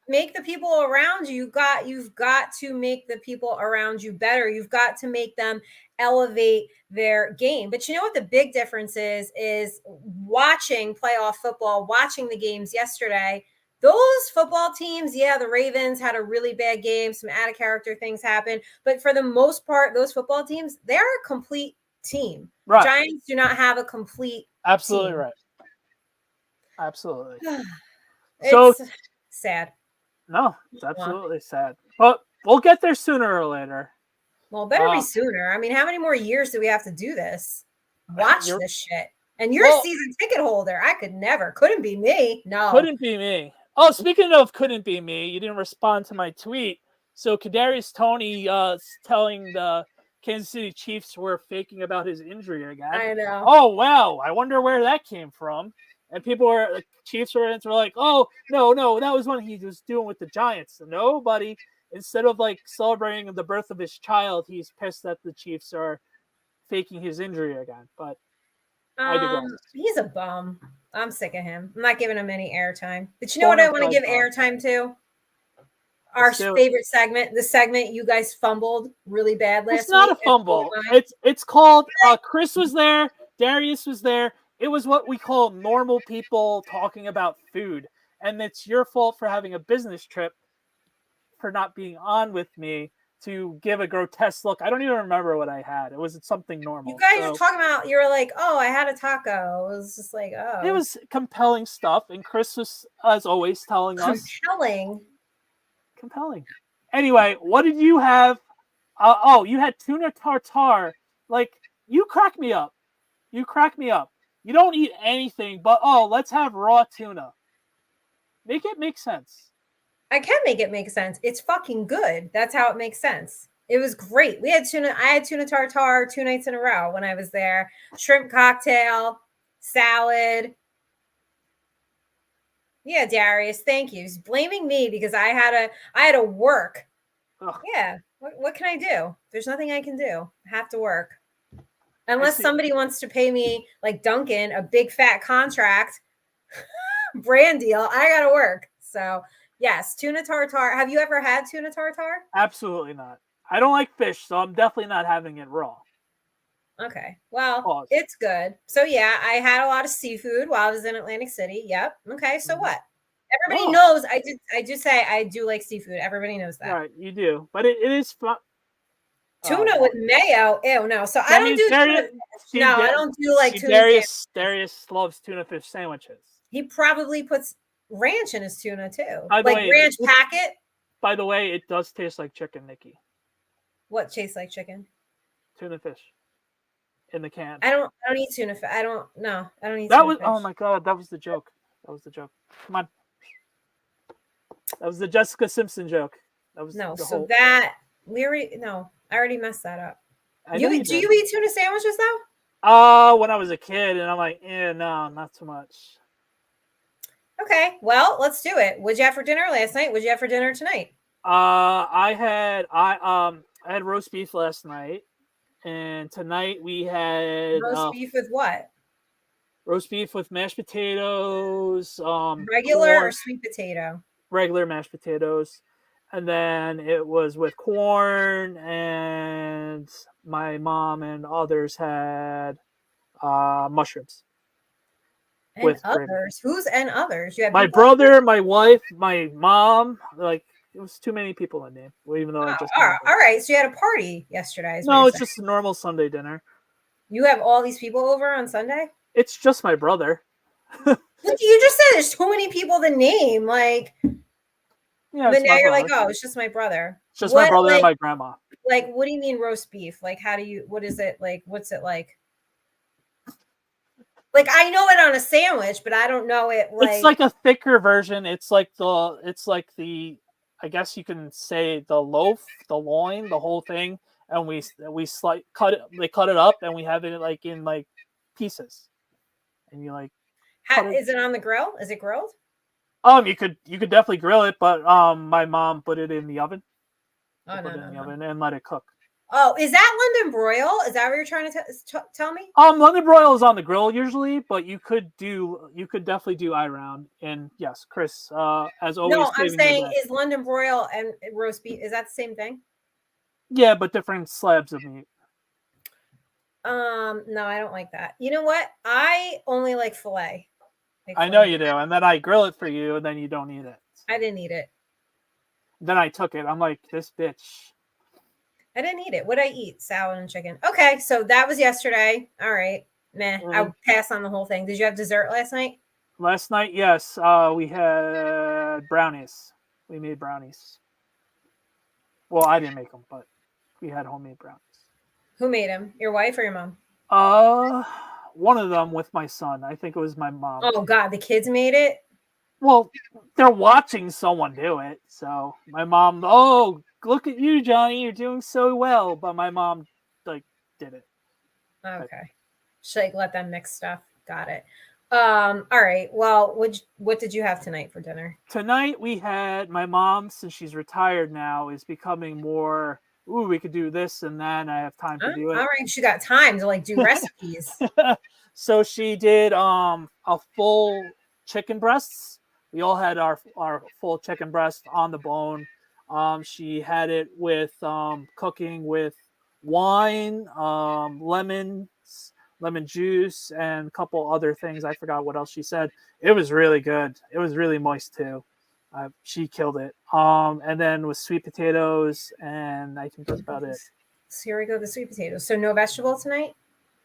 Speaker 2: make the people around you. You've got to make the people around you better. You've got to make them elevate their game. But you know what the big difference is watching playoff football, watching the games yesterday. Those football teams, the Ravens had a really bad game. Some out of character things happened. But for the most part, those football teams, they're a complete team. Right. Giants do not have a complete
Speaker 1: Absolutely
Speaker 2: team.
Speaker 1: Right. Absolutely.
Speaker 2: It's sad.
Speaker 1: No, it's absolutely sad. But we'll get there sooner or later.
Speaker 2: Well, better be sooner. I mean, how many more years do we have to do this? Watch this shit. And you're a season ticket holder. I could never. Couldn't be me. No.
Speaker 1: Couldn't be me. Oh, speaking of couldn't be me, you didn't respond to my tweet. So Kadarius Toney telling the Kansas City Chiefs we're faking about his injury again.
Speaker 2: I know.
Speaker 1: Oh, wow. I wonder where that came from. And Chiefs were like, oh, no, that was what he was doing with the Giants. No, buddy. Instead of like celebrating the birth of his child, he's pissed that the Chiefs are faking his injury again. But
Speaker 2: he's a bum. I'm sick of him. I'm not giving him any airtime. But you know what I want to give airtime to? Our favorite segment, the segment you guys fumbled really bad last week.
Speaker 1: It's not a fumble. It's called Chris was there, Darius was there. It was what we call normal people talking about food. And it's your fault for having a business trip, for not being on with me to give a grotesque look. I don't even remember what I had. It was something normal.
Speaker 2: You guys are talking about, you were like, oh, I had a taco. It was just like, oh.
Speaker 1: It was compelling stuff. And Chris was, as always, telling us. Compelling. Anyway, what did you have? You had tuna tartare. Like, you crack me up. You don't eat anything, but let's have raw tuna. Make it make sense.
Speaker 2: I can make it make sense. It's fucking good. That's how it makes sense. It was great. We had tuna. I had tuna tartare 2 nights in a row when I was there. Shrimp cocktail, salad. Yeah, Darius, thank you. He's blaming me because I had to work. Ugh. Yeah. What can I do? There's nothing I can do. I have to work. Unless somebody wants to pay me like Duncan a big fat contract brand deal, I gotta work. So yes, tuna tartare. Have you ever had tuna tartare?
Speaker 1: Absolutely not. I don't like fish, so I'm definitely not having it raw.
Speaker 2: Okay. Well, It's good. So yeah, I had a lot of seafood while I was in Atlantic City. Yep. Okay. So what? Everybody knows I do say I do like seafood. Everybody knows that.
Speaker 1: Right, you do. But it is fun.
Speaker 2: Tuna with mayo. Ew, no. So I don't do tuna. No, I don't do like
Speaker 1: tuna. Darius loves tuna fish sandwiches.
Speaker 2: He probably puts ranch in his tuna too. Like ranch packet.
Speaker 1: By the way, it does taste like chicken, Nikki.
Speaker 2: What tastes like chicken?
Speaker 1: Tuna fish. In the can.
Speaker 2: I don't eat tuna fish. I don't eat
Speaker 1: that
Speaker 2: tuna
Speaker 1: was
Speaker 2: fish.
Speaker 1: Oh my god, that was the joke. Come on. That was the Jessica Simpson joke. That was
Speaker 2: I already messed that up. Do you eat tuna sandwiches
Speaker 1: though? When I was a kid, and I'm like, no, not too much.
Speaker 2: Okay, well, let's do it. What'd you have for dinner last night? What'd you have for dinner tonight?
Speaker 1: I had roast beef last night, and tonight we had
Speaker 2: roast beef with what?
Speaker 1: Roast beef with mashed potatoes.
Speaker 2: Regular corn, or sweet potato?
Speaker 1: Regular mashed potatoes. And then it was with corn, and my mom and others had mushrooms.
Speaker 2: And others? Who's and others? You had
Speaker 1: my brother, my wife, my mom, like It was too many people to name, even though I just
Speaker 2: all right. So you had a party yesterday.
Speaker 1: No, it's just a normal Sunday dinner.
Speaker 2: You have all these people over on Sunday?
Speaker 1: It's just my brother.
Speaker 2: Look, you just said there's too many people to name. Like,
Speaker 1: yeah,
Speaker 2: but now you're like, oh, it's just my brother.
Speaker 1: It's just my brother and my grandma.
Speaker 2: Like, what do you mean roast beef? Like, what is it like? What's it like? Like, I know it on a sandwich, but I don't know it like.
Speaker 1: It's like a thicker version. It's like the, I guess you can say the loaf, the loin, the whole thing, and we cut it. They cut it up, and we have it like in like pieces, and you like.
Speaker 2: Is it on the grill? Is it grilled?
Speaker 1: You could definitely grill it, but my mom put it in the oven.
Speaker 2: Put it
Speaker 1: in the oven and let it cook.
Speaker 2: Oh, is that London broil? Is that what you're trying to tell me?
Speaker 1: London broil is on the grill usually, but you could definitely do iron. And yes, Chris, as always.
Speaker 2: No, I'm saying is London broil and roast beef, is that the same thing?
Speaker 1: Yeah, but different slabs of meat.
Speaker 2: No, I don't like that. You know what? I only like filet.
Speaker 1: I know you do, and then I grill it for you, and then you don't eat it.
Speaker 2: I didn't eat it. Then
Speaker 1: I took it. I'm like, this bitch.
Speaker 2: I didn't eat it. What did I eat? Salad and chicken. Okay, so that was yesterday. All right. Meh. I passed on the whole thing. Did you have dessert last night?
Speaker 1: Last night, yes. We had brownies. We made brownies. Well, I didn't make them, but we had homemade brownies.
Speaker 2: Who made them? Your wife or your mom?
Speaker 1: One of them with my son. I think it was my mom.
Speaker 2: Oh, God. The kids made it?
Speaker 1: Well, they're watching someone do it. So my mom, oh, look at you, Johnny. You're doing so well. But my mom, did it.
Speaker 2: Okay. Should let them mix stuff. Got it. All right. Well, what did you have tonight for dinner?
Speaker 1: Tonight we had my mom, since she's retired now, is becoming more, ooh, we could do this and that, and I have time to do it.
Speaker 2: All right. She got time to do recipes.
Speaker 1: So she did a full chicken breasts. We all had our full chicken breast on the bone. She had it with cooking with wine, lemon juice, and a couple other things. I forgot what else she said. It was really good. It was really moist too. She killed it. And then with sweet potatoes, and I think that's about it.
Speaker 2: So here we go, the sweet potatoes. So no vegetable tonight?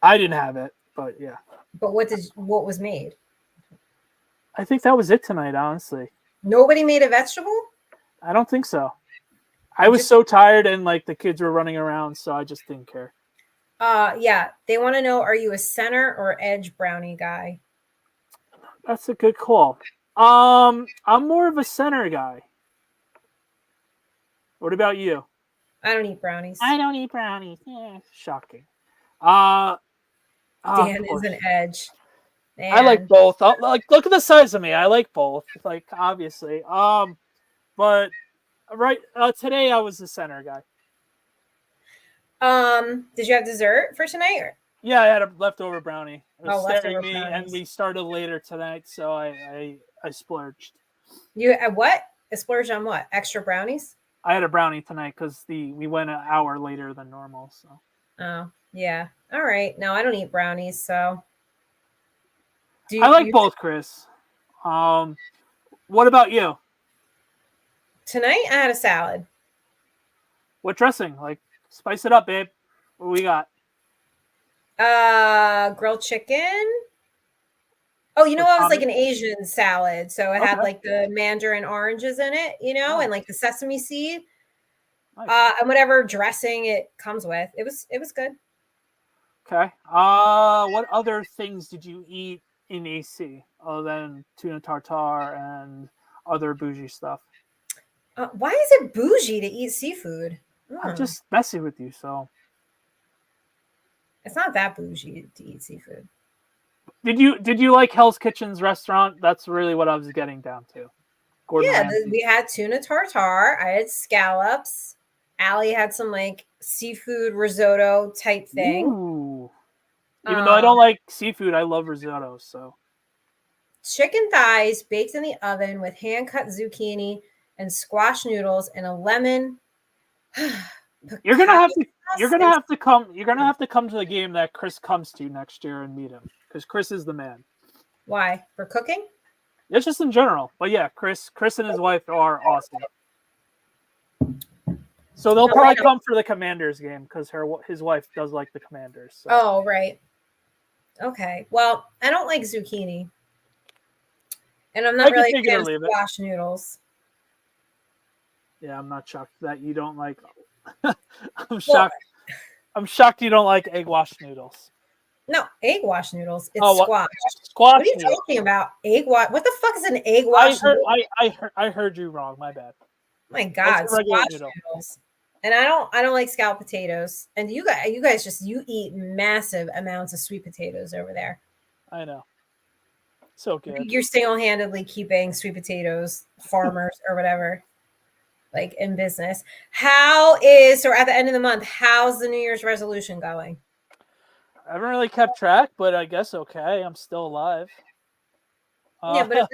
Speaker 1: I didn't have it, but yeah.
Speaker 2: But what was made?
Speaker 1: I think that was it tonight, honestly.
Speaker 2: Nobody made a vegetable?
Speaker 1: I don't think so. I was so tired, and the kids were running around, so I just didn't care.
Speaker 2: Yeah. They want to know, are you a center or edge brownie guy?
Speaker 1: That's a good call. I'm more of a center guy. What about you?
Speaker 2: I don't eat brownies.
Speaker 1: Yeah, shocking.
Speaker 2: Dan is an edge. Man.
Speaker 1: I like both. Look at the size of me. I like both. Obviously. But right today I was the center guy.
Speaker 2: Did you have dessert for tonight?
Speaker 1: Yeah, I had a leftover brownie. It was
Speaker 2: leftover
Speaker 1: me,
Speaker 2: brownies.
Speaker 1: And we started later tonight, so I splurged.
Speaker 2: You what? A splurge on what? Extra brownies?
Speaker 1: I had a brownie tonight because we went an hour later than normal. So.
Speaker 2: Oh yeah. All right. No, I don't eat brownies, so.
Speaker 1: I like both, Chris. What about you?
Speaker 2: Tonight I had a salad.
Speaker 1: What dressing? Spice it up, babe. What we got?
Speaker 2: Grilled chicken. Oh, it was an Asian salad. So it had the mandarin oranges in it, and the sesame seed. Nice. And whatever dressing it comes with. It was good.
Speaker 1: Okay. What other things did you eat in AC other than tuna tartare and other bougie stuff?
Speaker 2: Why is it bougie to eat seafood?
Speaker 1: I'm just messing with you, so.
Speaker 2: It's not that bougie to eat seafood.
Speaker 1: Did you like Hell's Kitchen's restaurant? That's really what I was getting down to.
Speaker 2: Gordon Ramsay. We had tuna tartare. I had scallops. Allie had some seafood risotto type thing.
Speaker 1: Ooh. Even though I don't like seafood, I love risotto. So.
Speaker 2: Chicken thighs baked in the oven with hand-cut zucchini and squash noodles and a lemon.
Speaker 1: You're gonna have to come to the game that Chris comes to next year and meet him, because Chris is the man.
Speaker 2: Why? For cooking?
Speaker 1: It's just in general. But yeah, Chris and his wife are awesome. So they'll probably come for the Commanders game because his wife does like the Commanders. So.
Speaker 2: Oh, right. Okay. Well, I don't like zucchini. And I'm not really a fan of squash noodles.
Speaker 1: Yeah, I'm not shocked that you don't like. I'm shocked. I'm shocked you don't like egg wash noodles.
Speaker 2: No, egg wash noodles. It's squash.
Speaker 1: Squash.
Speaker 2: What are you talking about? Egg wash? What the fuck is an egg wash?
Speaker 1: I heard you wrong. My bad.
Speaker 2: My God, squash noodles. And I don't like scalloped potatoes. And you guys just eat massive amounts of sweet potatoes over there.
Speaker 1: I know. So good.
Speaker 2: You're single-handedly keeping sweet potatoes farmers or whatever, like in business. So at the end of the month, how's the New Year's resolution going?
Speaker 1: I haven't really kept track, but I guess okay. I'm still alive.
Speaker 2: Yeah, but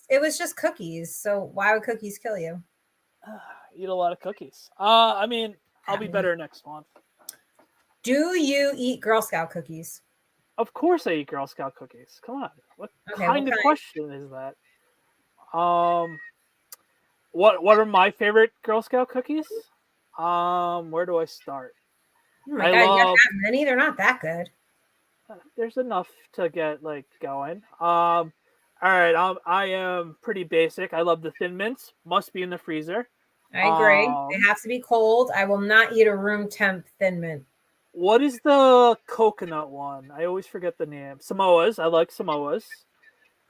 Speaker 2: it was just cookies. So why would cookies kill you?
Speaker 1: Eat a lot of cookies. I mean, I'll be better next month.
Speaker 2: Do you eat Girl Scout cookies?
Speaker 1: Of course I eat Girl Scout cookies. Come on. What kind of question is that? What are my favorite Girl Scout cookies? Where do I start?
Speaker 2: Oh my God, you have that many? They're not that good.
Speaker 1: There's enough to get going. All right, I am pretty basic. I love the Thin Mints. Must be in the freezer.
Speaker 2: I agree. They have to be cold. I will not eat a room temp Thin Mint.
Speaker 1: What is the coconut one? I always forget the name. Samoas. I like Samoas.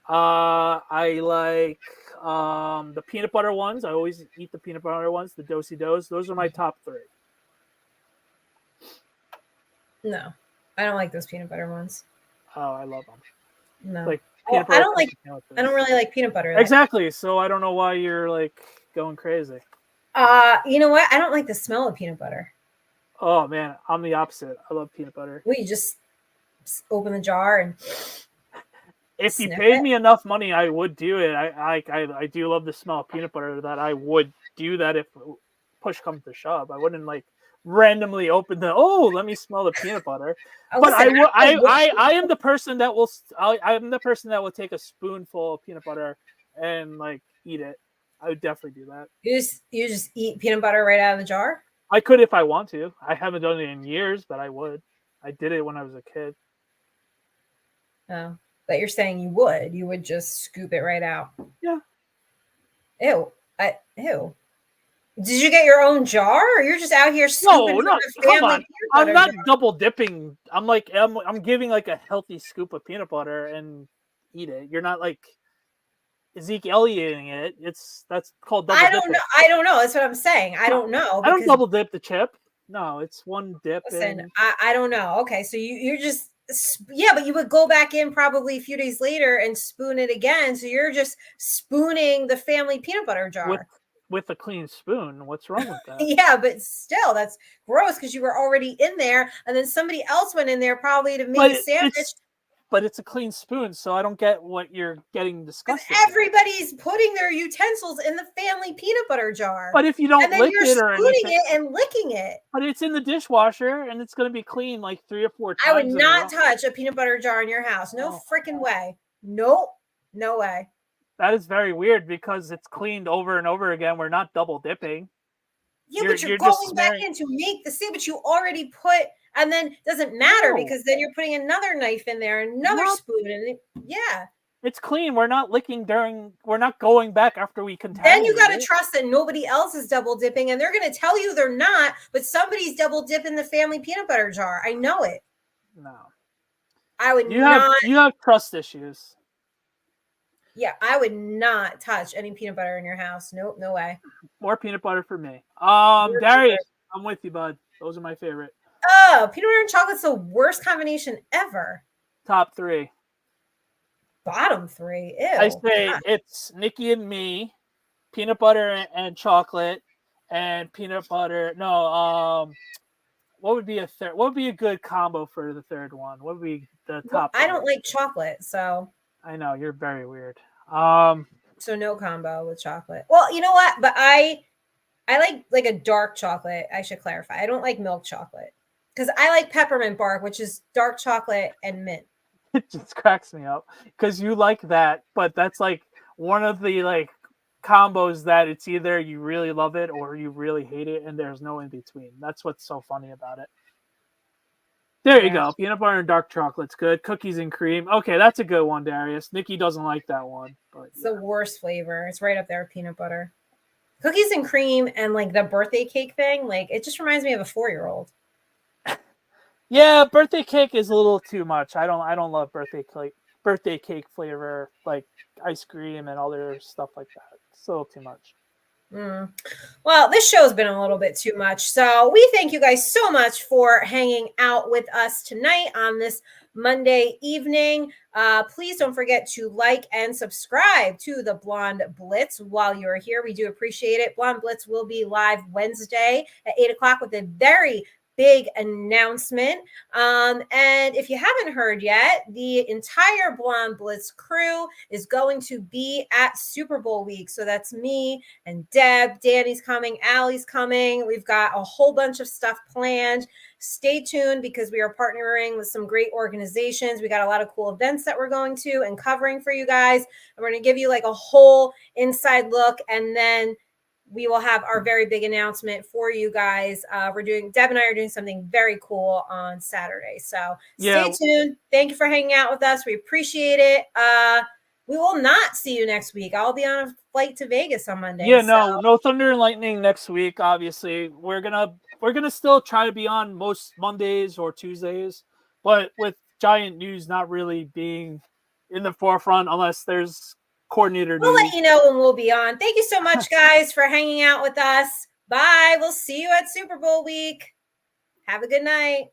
Speaker 1: I like the peanut butter ones. I always eat the peanut butter ones, the Do-si-dos. Those are my top 3.
Speaker 2: No, I don't like those peanut butter ones.
Speaker 1: Oh, I love them.
Speaker 2: No, I don't really like peanut butter.
Speaker 1: Exactly. So I don't know why you're going crazy.
Speaker 2: You know what? I don't like the smell of peanut butter.
Speaker 1: Oh man, I'm the opposite. I love peanut butter.
Speaker 2: You just open the jar and.
Speaker 1: If you paid me enough money, I would do it. I do love the smell of peanut butter. That I would do that if push comes to shove. I wouldn't randomly open let me smell the peanut butter. But I am the person that will. I'm the person that will take a spoonful of peanut butter and eat it. I would definitely do that.
Speaker 2: You just eat peanut butter right out of the jar?
Speaker 1: I could if I want to. I haven't done it in years, but I would. I did it when I was a kid.
Speaker 2: Oh. But you're saying you would just scoop it right out.
Speaker 1: Yeah.
Speaker 2: Ew. Ew. Did you get your own jar, or you're just out here scooping?
Speaker 1: No, come on. I'm not double dipping. I'm giving a healthy scoop of peanut butter and eat it. You're not Ezekiel-ing it. That's called double dipping.
Speaker 2: I don't know. That's what I'm saying. I don't know.
Speaker 1: I don't double dip the chip. No, it's one dip.
Speaker 2: Listen, I don't know. Okay, so you're just. Yeah, but you would go back in probably a few days later and spoon it again. So you're just spooning the family peanut butter jar.
Speaker 1: With a clean spoon. What's wrong with that?
Speaker 2: Yeah, but still, that's gross because you were already in there. And then somebody else went in there probably to make a sandwich.
Speaker 1: But it's a clean spoon, so I don't get what you're getting disgusted.
Speaker 2: Everybody's putting their utensils in the family peanut butter jar.
Speaker 1: But if you don't lick it or anything,
Speaker 2: spooning it and licking it.
Speaker 1: But it's in the dishwasher and it's going to be clean 3 or 4 times.
Speaker 2: I would not touch a peanut butter jar in your house. No freaking way. Nope. No way.
Speaker 1: That is very weird because it's cleaned over and over again. We're not double dipping.
Speaker 2: Yeah, but you're going back in to make the sandwich you already put. And then it doesn't matter because then you're putting another knife in there, another spoon, and yeah.
Speaker 1: It's clean. We're not licking we're not going back after we contaminate.
Speaker 2: Then you got to trust that nobody else is double dipping, and they're going to tell you they're not, but somebody's double dipping the family peanut butter jar. I know it.
Speaker 1: No.
Speaker 2: I would not.
Speaker 1: You have trust issues.
Speaker 2: Yeah, I would not touch any peanut butter in your house. Nope, no way.
Speaker 1: More peanut butter for me. Darius, I'm with you, bud. Those are my favorite.
Speaker 2: Oh, peanut butter and chocolate's the worst combination ever.
Speaker 1: Top 3.
Speaker 2: Bottom 3. Ew.
Speaker 1: I say it's Nikki and me, peanut butter and chocolate, and peanut butter. No, what would be a third? What would be a good combo for the third one? What would be the top?
Speaker 2: I don't like chocolate, so.
Speaker 1: I know you're very weird.
Speaker 2: So no combo with chocolate. Well, you know what? But I like a dark chocolate. I should clarify. I don't like milk chocolate. Because I like peppermint bark, which is dark chocolate and mint.
Speaker 1: It just cracks me up because you like that, but that's one of the combos that it's either you really love it or you really hate it, and there's no in between. That's what's so funny about it. There you go. Peanut butter and dark chocolate's good. Cookies and cream. Okay, that's a good one, Darius. Nikki doesn't like that one. But
Speaker 2: it's the worst flavor. It's right up there with peanut butter. Cookies and cream and like the birthday cake thing, like it just reminds me of a 4-year-old.
Speaker 1: Yeah, birthday cake is a little too much. I don't love birthday cake flavor like ice cream and other stuff like that. It's a little too much.
Speaker 2: Well, this show's been a little bit too much. So we thank you guys so much for hanging out with us tonight on this Monday evening. Please don't forget to like and subscribe to the Blonde Blitz while you're here. We do appreciate it. Blonde Blitz will be live Wednesday at 8 o'clock with a very big announcement. And if you haven't heard yet, the entire Blonde Blitz crew is going to be at Super Bowl week. So that's me and Deb. Danny's coming. Allie's coming. We've got a whole bunch of stuff planned. Stay tuned because we are partnering with some great organizations. We got a lot of cool events that we're going to and covering for you guys. And we're going to give you like a whole inside look, and then we will have our very big announcement for you guys. Deb and I are doing something very cool on Saturday. So stay tuned. Thank you for hanging out with us. We appreciate it. We will not see you next week. I'll be on a flight to Vegas on Monday.
Speaker 1: Yeah, no Thunder and Lightning next week. Obviously, we're gonna still try to be on most Mondays or Tuesdays, but with Giant news not really being in the forefront unless there's coordinator
Speaker 2: we'll let you know when we'll be on. Thank you so much, guys, for hanging out with us. Bye. We'll see you at Super Bowl week. Have a good night.